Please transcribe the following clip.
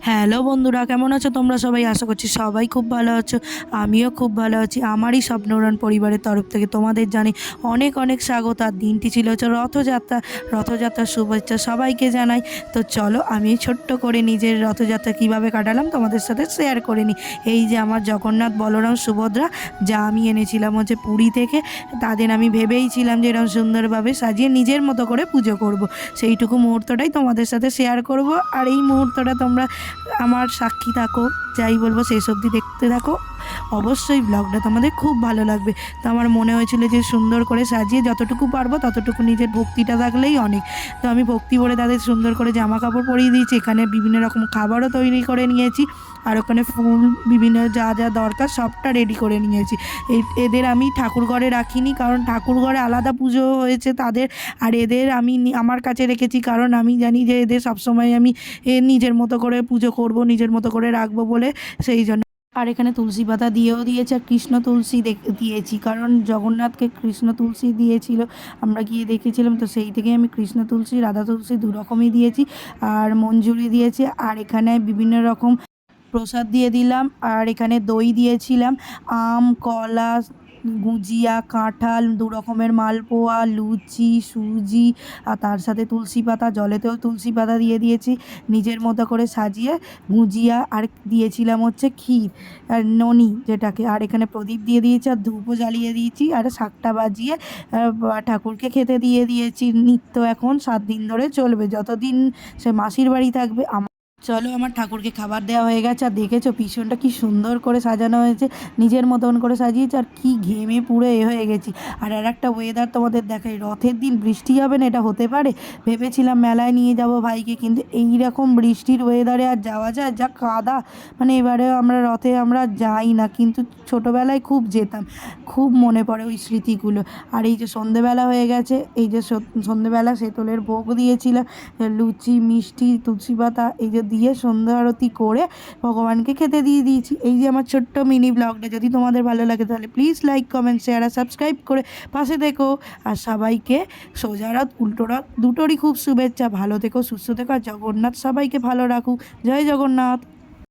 Hello বন্ধুরা, কেমন আছো তোমরা সবাই? আশা করছি সবাই খুব ভালো আছো। আমিও খুব ভালো আছি। আমারই স্বপ্নউড়ান পরিবারের তরফ থেকে তোমাদের জানি অনেক অনেক স্বাগত। আর দিনটি ছিল হচ্ছে রথযাত্রা। রথযাত্রার শুভেচ্ছা সবাইকে জানাই। তো চলো আমি ছোট্ট করে নিজের রথযাত্রা কিভাবে কাটালাম তোমাদের সাথে শেয়ার করে নিই। এই যে আমার জগন্নাথ, বলরাম, সুভদ্রা যা আমি এনেছিলাম হচ্ছে পুরী থেকে, তাদের আমি ভেবেইছিলাম যে এরকম সুন্দরভাবে সাজিয়ে নিজের মতো করে পুজো করব। সেইটুকু মুহূর্তটাই তোমাদের সাথে শেয়ার করব। আর এই মুহূর্তটা তোমরা আমার সাক্ষী থাকো, যাই বলবো শেষ অবধি দেখতে থাকো। অবশ্যই ব্লগটা তোমাদের খুব ভালো লাগবে। তো আমার মনে হয়েছিল যে সুন্দর করে সাজিয়ে যতটুকু পারবো ততটুকু নিজের ভক্তিটা থাকলেই অনেক। তো আমি ভক্তি ভরে তাদের সুন্দর করে জামা কাপড় পরিয়ে দিয়েছি। এখানে বিভিন্ন রকম খাবারও তৈরি করে নিয়েছি। আর ওখানে ফুল, বিভিন্ন যা যা দরকার সবটা রেডি করে নিয়েছি। এদের আমি ঠাকুর ঘরে রাখিনি, কারণ ঠাকুর ঘরে আলাদা পুজো হয়েছে তাদের। আর এদের আমি আমার কাছে রেখেছি, কারণ আমি জানি যে এদের সবসময় আমি নিজের মতো করে পুজো করব, নিজের মতো করে রাখবো বলে, সেই জন্য। আর এখানে তুলসী পাতা দিয়েও দিয়েছে, আর কৃষ্ণ তুলসী দিয়েছি, কারণ জগন্নাথকে কৃষ্ণ তুলসী দিয়েছিল, আমরা গিয়ে দেখেছিলাম। তো সেই থেকে আমি কৃষ্ণ তুলসী, রাধা তুলসী দু রকমই দিয়েছি। আর মঞ্জুরি দিয়েছি। আর এখানে বিভিন্ন রকম প্রসাদ দিয়ে দিলাম। আর এখানে দই দিয়েছিলাম, আম, কলা, গুজিয়া, কাঁঠাল, দু রকমের মালপোয়া, লুচি, সুজি, আর তার সাথে তুলসী পাতা, জলেতেও তুলসী পাতা দিয়ে দিয়েছি নিজের মতো করে সাজিয়ে। গুজিয়া আর দিয়েছিলাম হচ্ছে ক্ষীর আর ননি যেটাকে। আর এখানে প্রদীপ দিয়ে দিয়েছি, আর ধূপও জ্বালিয়ে দিয়েছি, আর শাকটা বাজিয়ে ঠাকুরকে খেতে দিয়ে দিয়েছি। নিত্য এখন 7 দিন ধরে চলবে, যতদিন সে মাসির বাড়ি থাকবে। চলো আমার ঠাকুরকে খাবার দেওয়া হয়ে গেছে। আর দেখেছো পিছনটা কি সুন্দর করে সাজানো হয়েছে, নিজের মতন করে সাজিয়েছে। আর কি ঘেমে পুরো হয়ে গেছি। আর একটা ওয়েদার তোমাদের দেখাই, রথের দিন বৃষ্টি হবে না, এটা হতে পারে? ভেবেছিলাম মেলায় নিয়ে যাব ভাইকে, কিন্তু এই রকম বৃষ্টির ওয়েদারে আর যাওয়া যায়? যা কাদা, মানে এবারে আমরা রথে আমরা যাই না, কিন্তু ছোটোবেলায় খুব যেতাম। খুব মনে পড়ে ওই স্মৃতিগুলো। আর এই যে সন্ধেবেলা হয়ে গেছে, এই যে সন্ধেবেলা শেতলের ভোগ দিয়েছিলাম, লুচি, মিষ্টি, তুলসী পাতা এই যে দিয়ে সন্ধ্যা আরতি করে ভগবানকে খেতে দিয়ে দিয়েছি। এই যে আমার ছোট্ট মিনি ব্লগটা, যদি তোমাদের ভালো লাগে তাহলে প্লিজ লাইক, কমেন্ট, শেয়ার আর সাবস্ক্রাইব করে পাশে থেকো। আর সবাইকে সোজা রথ, উল্টো রথ দুটোরই খুব শুভেচ্ছা। ভালো থেকো, সুস্থ থেকো, আর জগন্নাথ সবাইকে ভালো রাখুক। জয় জগন্নাথ।